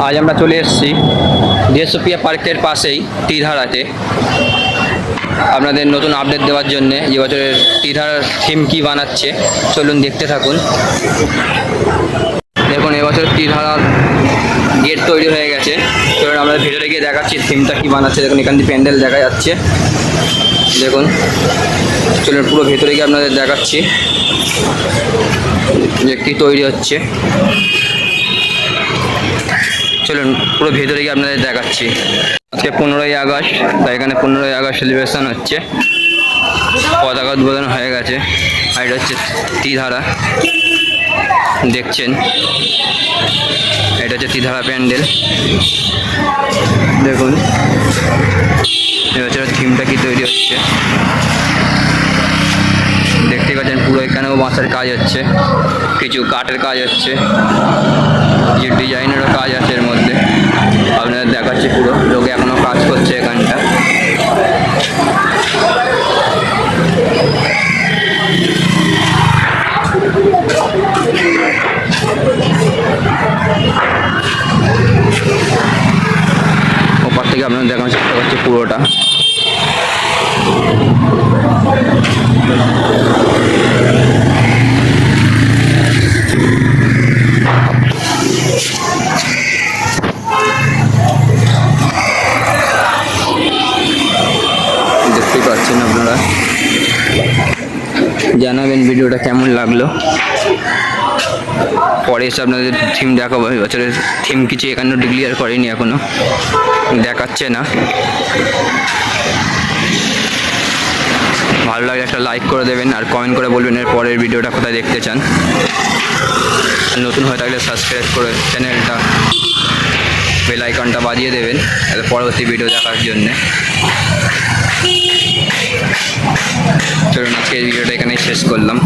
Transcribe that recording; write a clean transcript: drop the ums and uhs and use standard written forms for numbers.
আজ আমরা চলে এসেছি দেশপ্রিয়া পার্কের পাশেই টিধারাতে আপনাদের নতুন আপডেট দেওয়ার জন্যে যে বছরের টিধারার থিম কী বানাচ্ছে চলুন দেখতে থাকুন। দেখুন এবছর টিধারার গেট তৈরি হয়ে গেছে, চলুন আমরা ভেতরে গিয়ে দেখাচ্ছি থিমটা কী বানাচ্ছে। দেখুন এখান থেকে প্যান্ডেল দেখা যাচ্ছে, দেখুন চলুন পুরো ভেতরে গিয়ে আপনাদের দেখাচ্ছি যে কী তৈরি হচ্ছে। চলুন পুরো ভেতরে গিয়ে আপনাদের দেখাচ্ছি। আজকে 15ই আগস্ট, তাই এখানে 15ই আগস্ট সেলিব্রেশন হচ্ছে, পতাকা উদ্বোধন হয়ে গেছে। আর এটা হচ্ছে টিধারা, দেখছেন এটা হচ্ছে টিধারা প্যান্ডেল। দেখুন এবছর থিমটা কি তৈরি হচ্ছে দেখতে পাচ্ছেন। পুরো এখানেও বাঁশের কাজ হচ্ছে, কিছু কাঠের কাজ হচ্ছে, যে ডিজাইনেরও কাজ আছে এর মধ্যে। আপনাদের দেখাচ্ছি পুরো লোক এখনো কাজ করছে এখানটা। ওপার থেকে আপনাদের দেখানোর চেষ্টা করছি পুরোটা। দেখতেই পাচ্ছেন আপনারা, জানাবেন ভিডিওটা কেমন লাগলো। পরে এসে আপনাদের থিম দেখাবো। বছরের থিম কিছু এখানে ডিক্লিয়ার করেনি, এখনো দেখাচ্ছে না। ভালো লাগলে একটা লাইক করে দেবেন আর কমেন্ট করে বলবেন এর পরের ভিডিওটা কোথায় দেখতে চান। নতুন হয়ে থাকলে সাবস্ক্রাইব করে চ্যানেলটা বেল আইকনটা বাজিয়ে দেবেন পরবর্তী ভিডিও দেখার জন্যে। চলুন আজকে এই ভিডিওটা এখানেই শেষ করলাম।